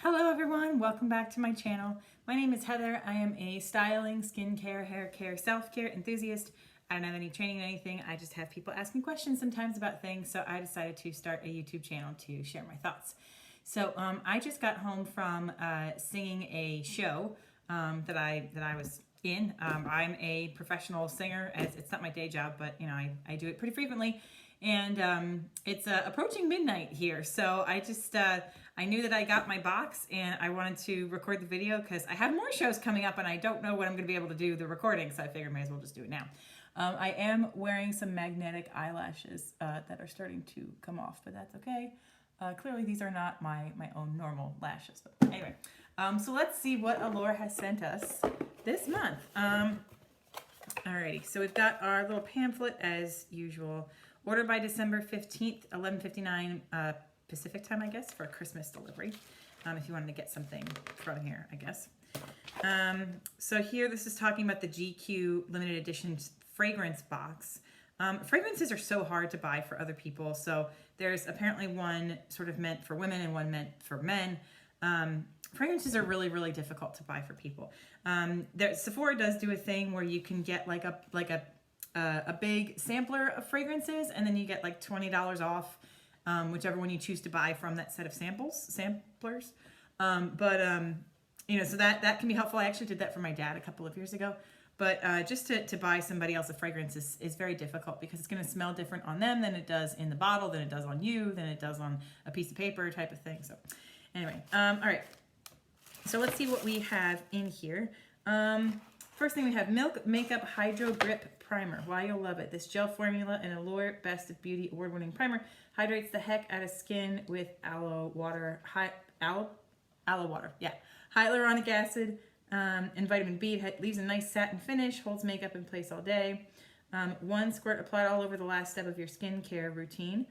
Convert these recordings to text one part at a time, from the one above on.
Hello everyone, welcome back to my channel. My name is Heather. I am a styling, skincare, hair care, self-care enthusiast. I don't have any training in anything. I just have people asking questions sometimes about things, so I decided to start a YouTube channel to share my thoughts. So I just got home from singing a show that I was in. I'm a professional singer. It's not my day job, but you know I do it pretty frequently. And it's approaching midnight here, so I knew that I got my box and I wanted to record the video because I have more shows coming up and I don't know when I'm going to be able to do the recording, so I figured I might as well just do it now. I am wearing some magnetic eyelashes that are starting to come off, but that's okay. Clearly these are not my own normal lashes, but anyway. So let's see what Allure has sent us this month. Alrighty, so we've got our little pamphlet as usual. Ordered by December 15th, 11:59 Pacific time, I guess, for a Christmas delivery. If you wanted to get something from here, I guess. So here, this is talking about the GQ limited edition fragrance box. Fragrances are so hard to buy for other people. So there's apparently one sort of meant for women and one meant for men. Fragrances are really, really difficult to buy for people. Sephora does do a thing where you can get like a big sampler of fragrances, and then you get like $20 off whichever one you choose to buy from that set of samplers. You know, so that can be helpful. I actually did that for my dad a couple of years ago. But just to buy somebody else a fragrance is very difficult because it's going to smell different on them than it does in the bottle, than it does on you, than it does on a piece of paper type of thing. So anyway, all right. So let's see what we have in here. First thing we have Milk Makeup Hydro Grip Primer. Why you'll love it. This gel formula and Allure Best of Beauty award-winning primer hydrates the heck out of skin with aloe water, hyaluronic acid and vitamin B. It leaves a nice satin finish, holds makeup in place all day. One squirt applied all over the last step of your skincare routine.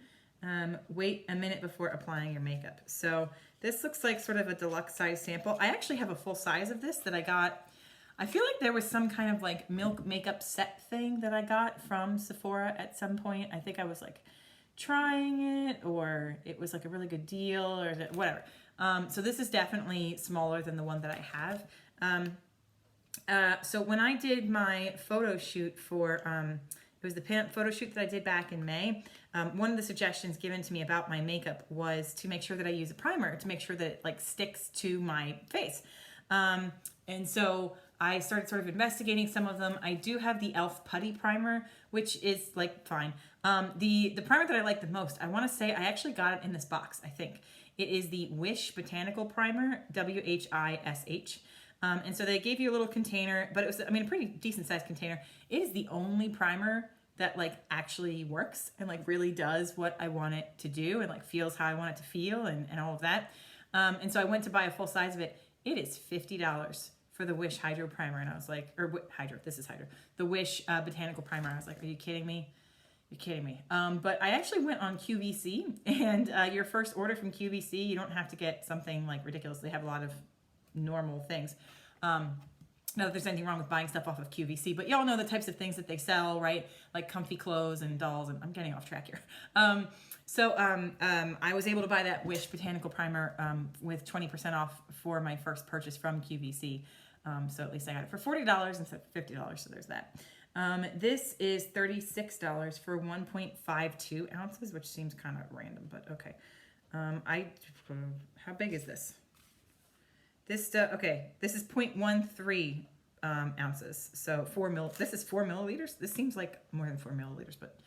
Wait a minute before applying your makeup. So this looks like sort of a deluxe size sample. I actually have a full size of this that I got. I feel like there was some kind of like Milk makeup set thing that I got from Sephora at some point. I think I was like trying it, or it was like a really good deal, or whatever. So this is definitely smaller than the one that I have. So when I did my photo shoot for, it was the photo shoot that I did back in May, one of the suggestions given to me about my makeup was to make sure that I use a primer to make sure that it like sticks to my face. And so I started sort of investigating some of them. I do have the e.l.f. Putty Primer, which is like fine. The primer that I like the most, I want to say I actually got it in this box, I think. It is the Wish Botanical Primer, W-H-I-S-H. And so they gave you a little container, but it was, I mean, a pretty decent sized container. It is the only primer that like actually works and like really does what I want it to do and like feels how I want it to feel and all of that. And so I went to buy a full size of it. It is $50 for the Wish Hydro Primer. And I was like, this is Hydro. The Wish Botanical Primer. I was like, are you kidding me? You're kidding me. But I actually went on QVC, and your first order from QVC, you don't have to get something like ridiculous. They have a lot of normal things. Not that there's anything wrong with buying stuff off of QVC, but y'all know the types of things that they sell, right? Like comfy clothes and dolls, and I'm getting off track here. I was able to buy that Wish Botanical Primer with 20% off for my first purchase from QVC. So at least I got it for $40 instead of $50, so there's that. This is $36 for 1.52 ounces, which seems kind of random, but okay. How big is this? Okay, this is 0.13 ounces, so this is 4 milliliters. This seems like more than 4 milliliters, but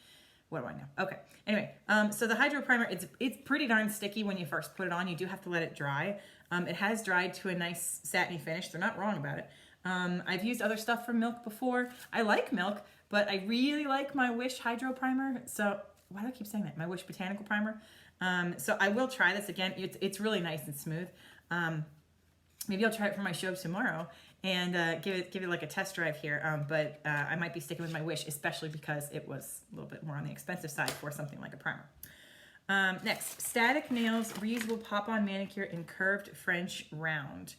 what do I know? Okay, anyway, so the Hydro Primer, it's pretty darn sticky when you first put it on. You do have to let it dry. It has dried to a nice satiny finish. They're not wrong about it. I've used other stuff from Milk before. I like Milk, but I really like my Wish Hydro Primer. So why do I keep saying that? My Wish Botanical Primer. So I will try this again. It's really nice and smooth. Maybe I'll try it for my show tomorrow and give it like a test drive here. But I might be sticking with my Wish, especially because it was a little bit more on the expensive side for something like a primer. Next, Static Nails Reusable Pop-On Manicure in Curved French Round.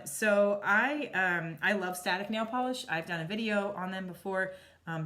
So I love Static nail polish. I've done a video on them before.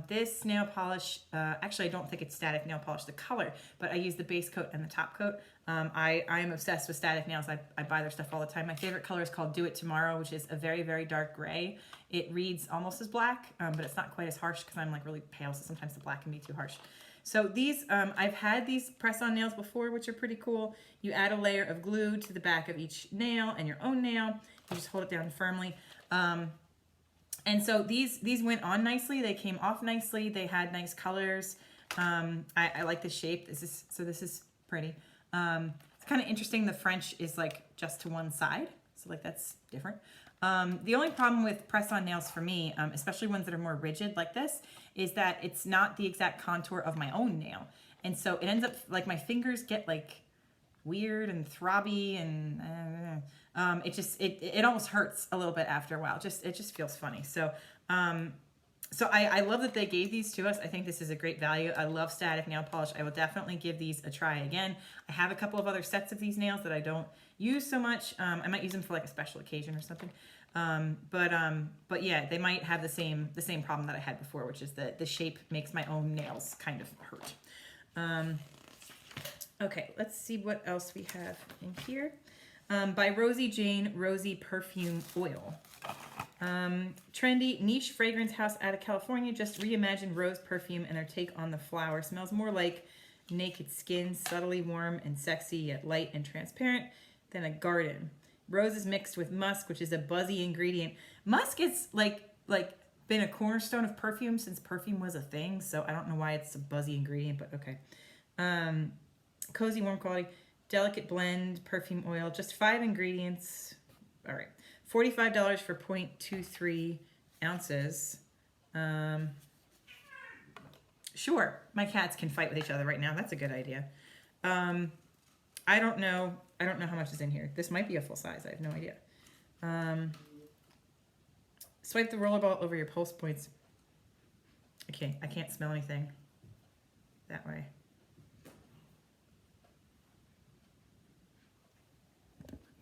This nail polish, actually I don't think it's static nail polish, the color, but I use the base coat and the top coat. I am obsessed with static nails. I buy their stuff all the time. My favorite color is called Do It Tomorrow, which is a very, very dark gray. It reads almost as black, but it's not quite as harsh because I'm like really pale, so sometimes the black can be too harsh. So these, I've had these press-on nails before, which are pretty cool. You add a layer of glue to the back of each nail and your own nail. You just hold it down firmly. And so these went on nicely. They came off nicely. They had nice colors. I like the shape. This is pretty. It's kind of interesting. The French is like just to one side. So like that's different. The only problem with press-on nails for me, especially ones that are more rigid like this, is that it's not the exact contour of my own nail. And so it ends up like my fingers get like weird and throbby and it almost hurts a little bit after a while. It just feels funny. So I love that they gave these to us. I think this is a great value. I love static nail polish. I will definitely give these a try again. I have a couple of other sets of these nails that I don't use so much. I might use them for like a special occasion or something. But yeah, they might have the same problem that I had before, which is that the shape makes my own nails kind of hurt. Okay, let's see what else we have in here. By Rosie Jane, Rosie Perfume Oil. Trendy niche fragrance house out of California just reimagined rose perfume and their take on the flower. Smells more like naked skin, subtly warm and sexy, yet light and transparent than a garden. Rose is mixed with musk, which is a buzzy ingredient. Musk is like been a cornerstone of perfume since perfume was a thing, so I don't know why it's a buzzy ingredient, but okay. Cozy, warm quality, delicate blend, perfume oil, just 5 ingredients. All right, $45 for 0.23 ounces. Sure, my cats can fight with each other right now. That's a good idea. I don't know how much is in here. This might be a full size. I have no idea. Swipe the rollerball over your pulse points. I can't smell anything that way.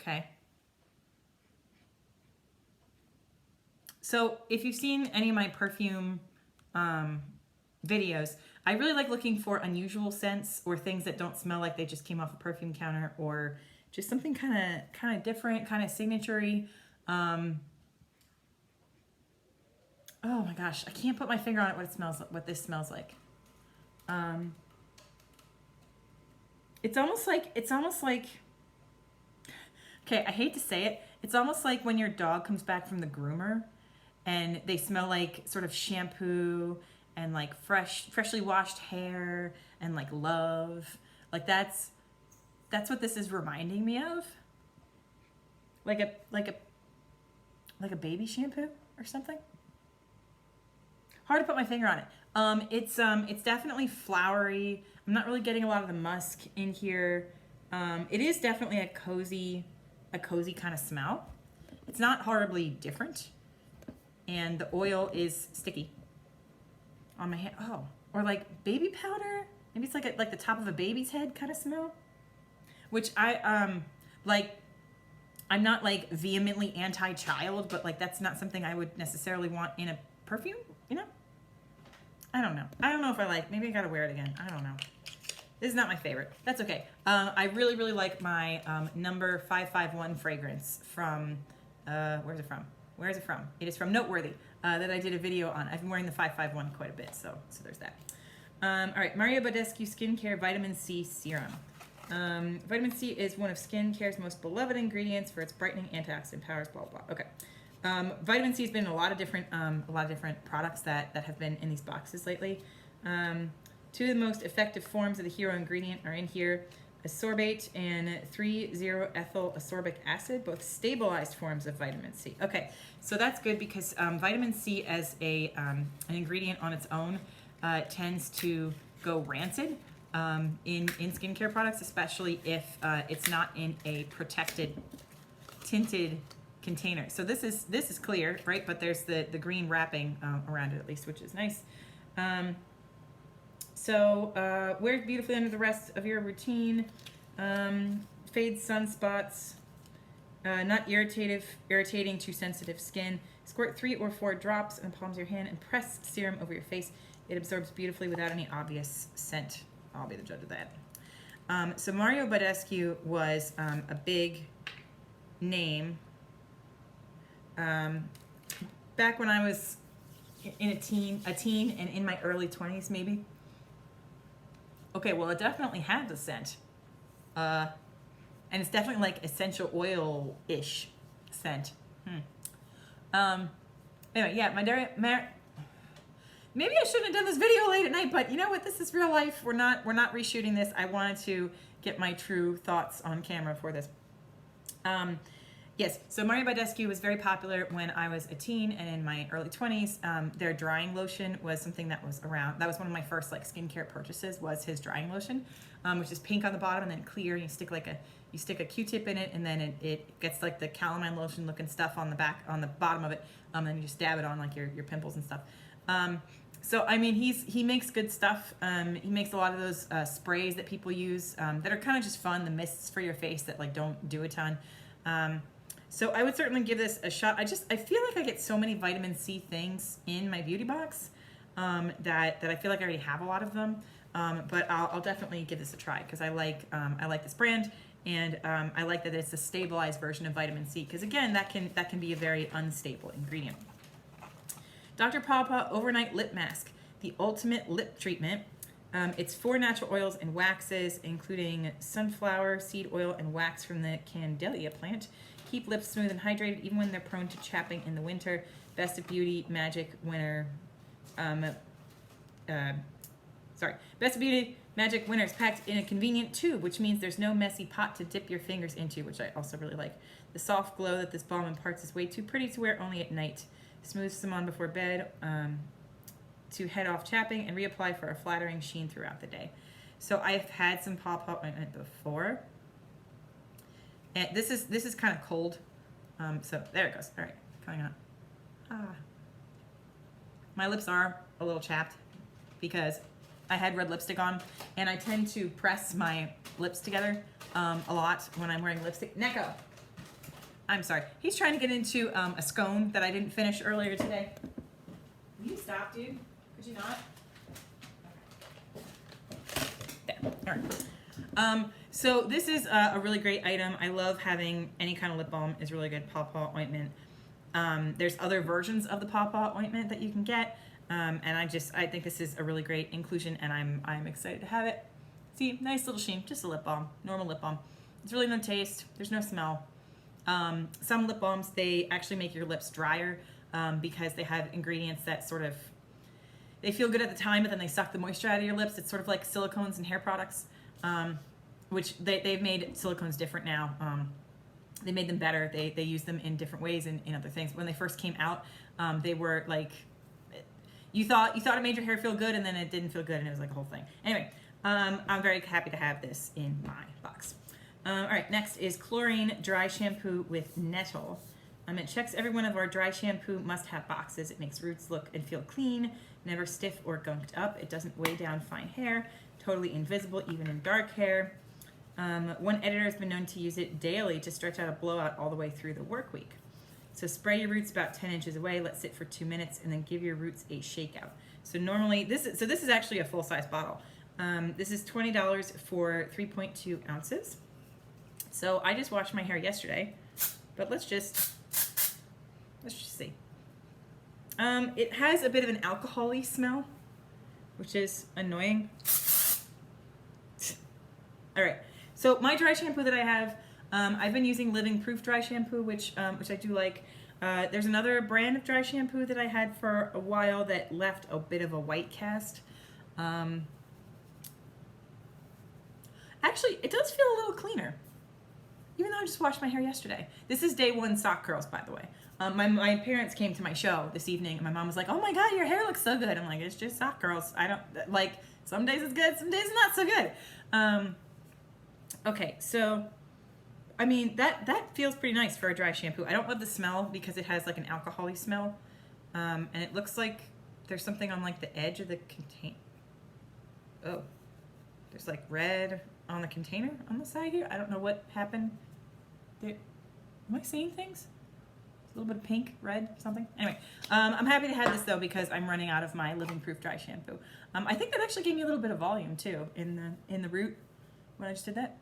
Okay. So if you've seen any of my perfume videos, I really like looking for unusual scents or things that don't smell like they just came off a perfume counter, or just something kind of different, kind of signature-y. Oh my gosh, I can't put my finger on it what this smells like. It's almost like okay, I hate to say it. It's almost like when your dog comes back from the groomer and they smell like sort of shampoo and like freshly washed hair and like love. Like that's what this is reminding me of. Like a baby shampoo or something. Hard to put my finger on it. It's definitely flowery. I'm not really getting a lot of the musk in here. It is definitely a cozy kind of smell. It's not horribly different. And the oil is sticky on my hand. Oh, or like baby powder. Maybe it's like the top of a baby's head kind of smell. Which I'm not like vehemently anti-child, but like that's not something I would necessarily want in a perfume, you know? I don't know if I like, maybe I gotta wear it again. I don't know. This is not my favorite. That's okay. I really, really like my number 551 fragrance from, where's it from? It is from Noteworthy, that I did a video on. I've been wearing the 551 quite a bit, so there's that. All right, Mario Badescu Skincare Vitamin C Serum. Vitamin C is one of skincare's most beloved ingredients for its brightening antioxidant powers, blah, blah, blah. Okay. Vitamin C has been in a lot of different products that have been in these boxes lately. Two of the most effective forms of the hero ingredient are in here: ascorbate and 3,0-ethyl ascorbic acid, both stabilized forms of vitamin C. Okay, so that's good because vitamin C as an ingredient on its own tends to go rancid in skincare products, especially if it's not in a protected, tinted container. So this is clear, right? But there's the green wrapping around it at least, which is nice. So wear it beautifully under the rest of your routine. Fade sunspots. Not irritating to sensitive skin. Squirt 3 or 4 drops in the palms of your hand and press serum over your face. It absorbs beautifully without any obvious scent. I'll be the judge of that. So Mario Badescu was a big name back when I was in a teen and in my early 20s maybe. Okay, well it definitely had the scent. And it's definitely like essential oil-ish scent. Anyway, yeah, maybe I shouldn't have done this video late at night, but you know what? This is real life. We're not reshooting this. I wanted to get my true thoughts on camera for this. Yes, so Mario Badescu was very popular when I was a teen and in my early 20s. Their drying lotion was something that was around. That was one of my first like skincare purchases, was his drying lotion, which is pink on the bottom and then clear. And you stick a Q-tip in it, and then it gets like the calamine lotion looking stuff on the bottom of it, and you just dab it on like your pimples and stuff. So I mean, he makes good stuff. He makes a lot of those sprays that people use that are kind of just fun, the mists for your face that like don't do a ton. So I would certainly give this a shot. I feel like I get so many vitamin C things in my beauty box that I feel like I already have a lot of them. But I'll definitely give this a try because I like this brand, and I like that it's a stabilized version of vitamin C, because again, that can be a very unstable ingredient. Dr. Pawpaw Overnight Lip Mask, the ultimate lip treatment. It's 4 natural oils and waxes, including sunflower, seed oil, and wax from the Candelia plant. Keep lips smooth and hydrated even when they're prone to chapping in the winter. Best of Beauty Magic Winter. Best of Beauty Magic Winter is packed in a convenient tube, which means there's no messy pot to dip your fingers into, which I also really like. The soft glow that this balm imparts is way too pretty to wear only at night. Smooths them on before bed to head off chapping, and reapply for a flattering sheen throughout the day. So I've had some pawpaw ointment before. And this is kind of cold. So there it goes. All right, coming on. My lips are a little chapped because I had red lipstick on, and I tend to press my lips together a lot when I'm wearing lipstick. Neko, I'm sorry. He's trying to get into a scone that I didn't finish earlier today. Will you stop, dude? Could you not? There. All right. So this is a really great item. I love having any kind of lip balm. Is really good. Pawpaw ointment. There's other versions of the pawpaw ointment that you can get, and I think this is a really great inclusion, and I'm excited to have it. See, nice little sheen. Just a lip balm, normal lip balm. It's really no taste. There's no smell. Some lip balms, they actually make your lips drier because they have ingredients that sort of, they feel good at the time, but then they suck the moisture out of your lips. It's sort of like silicones and hair products. Which they've made silicones different now. They made them better. They use them in different ways in other things. When they first came out, they were like, you thought it made your hair feel good, and then it didn't feel good, and it was like a whole thing. Anyway, I'm very happy to have this in my box. All right, next is Chlorine Dry Shampoo with Nettle. It checks every one of our dry shampoo must-have boxes. It makes roots look and feel clean, never stiff or gunked up. It doesn't weigh down fine hair, totally invisible even in dark hair. One editor has been known to use it daily to stretch out a blowout all the way through the work week. So spray your roots about 10 inches away, let sit for 2 minutes, and then give your roots a shakeout. So normally, this is actually a full-size bottle. This is $20 for 3.2 ounces. So I just washed my hair yesterday, but let's just see. It has a bit of an alcohol-y smell, which is annoying. All right. So my dry shampoo that I have, I've been using Living Proof dry shampoo, which I do like. There's another brand of dry shampoo that I had for a while that left a bit of a white cast. Actually, it does feel a little cleaner, even though I just washed my hair yesterday. This is day 1 sock curls, by the way. My parents came to my show this evening, and my mom was like, "Oh my God, your hair looks so good." I'm like, "It's just sock curls. I don't like. Some days it's good, some days it's not so good." Okay, so, I mean, that feels pretty nice for a dry shampoo. I don't love the smell because it has like an alcohol-y smell. And it looks like there's something on like the edge of the container. Oh, there's like red on the container on the side here. I don't know what happened there. Am I seeing things? A little bit of pink, red, something. Anyway, I'm happy to have this though because I'm running out of my Living Proof dry shampoo. I think that actually gave me a little bit of volume too in the root when I just did that.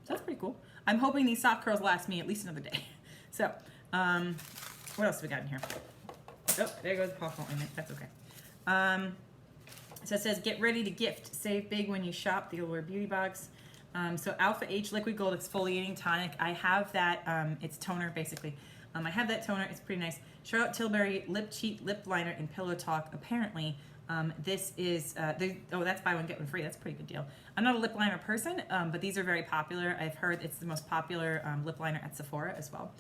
So that's pretty cool. I'm hoping these soft curls last me at least another day. So, what else have we got in here? Oh, there goes the popcorn ointment. That's okay. So it says, get ready to gift. Save big when you shop the Allure Beauty Box. So Alpha H Liquid Gold Exfoliating Tonic. I have that. It's toner basically. I have that toner. It's pretty nice. Charlotte Tilbury Lip Cheat Lip Liner in Pillow Talk. Apparently, this is, that's buy one, get one free. That's a pretty good deal. I'm not a lip liner person, but these are very popular. I've heard it's the most popular lip liner at Sephora as well.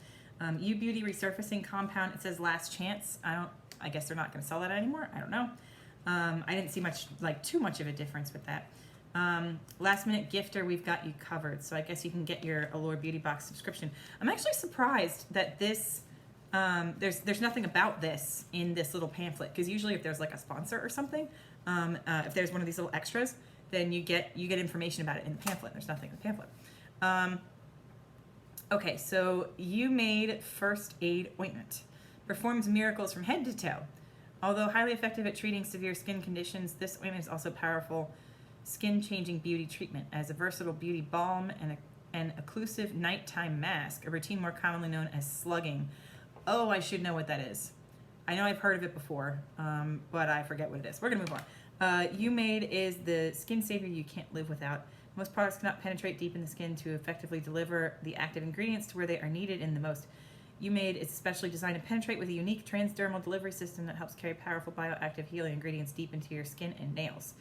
U Beauty Resurfacing Compound. It says Last Chance. I guess they're not going to sell that anymore. I don't know. I didn't see too much of a difference with that. Last minute gifter, we've got you covered. So I guess you can get your Allure Beauty Box subscription. I'm actually surprised that this, there's nothing about this in this little pamphlet. Because usually if there's like a sponsor or something, if there's one of these little extras, then you get information about it in the pamphlet. There's nothing in the pamphlet. Okay, so You Made First Aid Ointment. Performs miracles from head to toe. Although highly effective at treating severe skin conditions, this ointment is also powerful skin-changing beauty treatment as a versatile beauty balm and an occlusive nighttime mask, a routine more commonly known as slugging. Oh, I should know what that is. I know I've heard of it before, but I forget what it is. We're gonna move on. You Made is the skin savior you can't live without. Most products cannot penetrate deep in the skin to effectively deliver the active ingredients to where they are needed in the most. You Made is specially designed to penetrate with a unique transdermal delivery system that helps carry powerful bioactive healing ingredients deep into your skin and nails.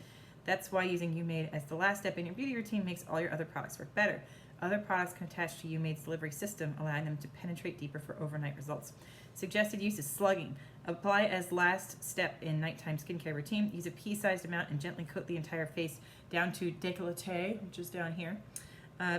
That's why using You Made as the last step in your beauty routine makes all your other products work better. Other products can attach to You Made's delivery system, allowing them to penetrate deeper for overnight results. Suggested use is slugging. Apply as last step in nighttime skincare routine. Use a pea-sized amount and gently coat the entire face down to décolleté, which is down here.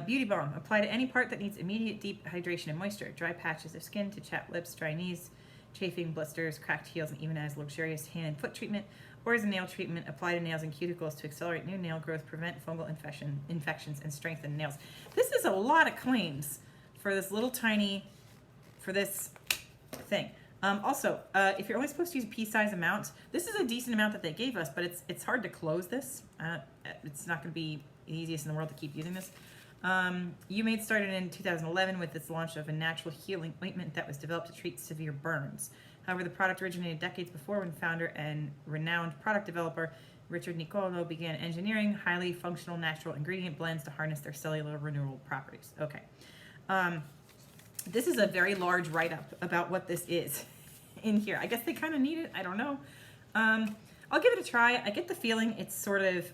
Beauty balm. Apply to any part that needs immediate deep hydration and moisture. Dry patches of skin to chapped lips, dry knees, chafing, blisters, cracked heels, and even as luxurious hand and foot treatment. Or as a nail treatment, apply to nails and cuticles to accelerate new nail growth, prevent fungal infections, and strengthen nails. This is a lot of claims for this little tiny, for this thing. Also, if you're only supposed to use a pea-size amount, this is a decent amount that they gave us, but it's hard to close this. It's not going to be the easiest in the world to keep using this. You Made started in 2011 with its launch of a natural healing ointment that was developed to treat severe burns. However, the product originated decades before when founder and renowned product developer Richard Nicolo began engineering highly functional natural ingredient blends to harness their cellular renewal properties. Okay. This is a very large write-up about what this is in here. I guess they kind of need it. I don't know. I'll give it a try. I get the feeling it's sort of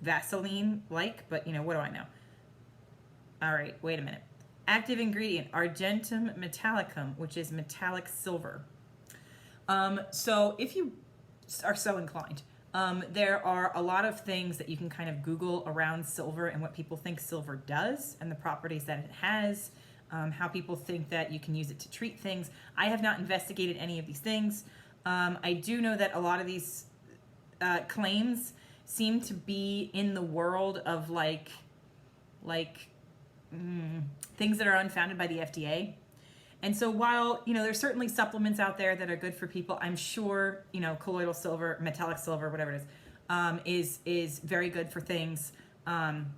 Vaseline-like, but what do I know? All right, wait a minute. Active ingredient, Argentum Metallicum, which is metallic silver. So if you are so inclined, there are a lot of things that you can kind of Google around silver and what people think silver does and the properties that it has, how people think that you can use it to treat things. I have not investigated any of these things. I do know that a lot of these claims seem to be in the world of things that are unfounded by the FDA. And so while, there's certainly supplements out there that are good for people, I'm sure, colloidal silver, metallic silver, whatever it is very good for things. I'm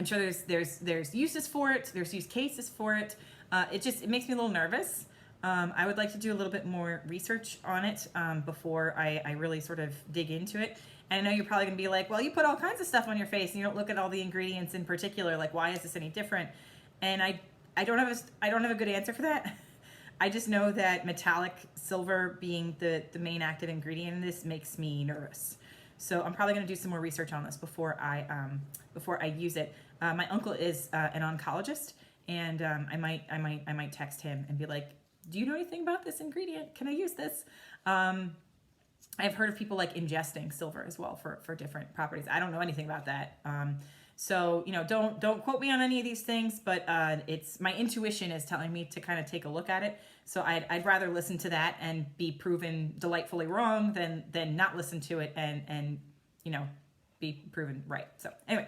sure there's uses for it. There's use cases for it. It makes me a little nervous. I would like to do a little bit more research on it before I really sort of dig into it. And I know you're probably going to be like, well, you put all kinds of stuff on your face and you don't look at all the ingredients in particular. Like, why is this any different? And I don't have a good answer for that. I just know that metallic silver being the main active ingredient in this makes me nervous. So I'm probably going to do some more research on this before I use it. My uncle is an oncologist, and I might text him and be like, do you know anything about this ingredient? Can I use this? I've heard of people like ingesting silver as well for different properties. I don't know anything about that. So don't quote me on any of these things, but it's my intuition is telling me to kind of take a look at it. So I'd rather listen to that and be proven delightfully wrong than not listen to it and be proven right. So anyway,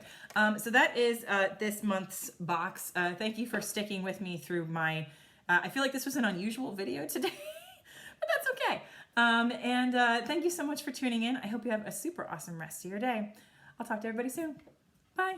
so that is this month's box. Thank you for sticking with me through my, I feel like this was an unusual video today, but that's okay. And thank you so much for tuning in. I hope you have a super awesome rest of your day. I'll talk to everybody soon. Bye.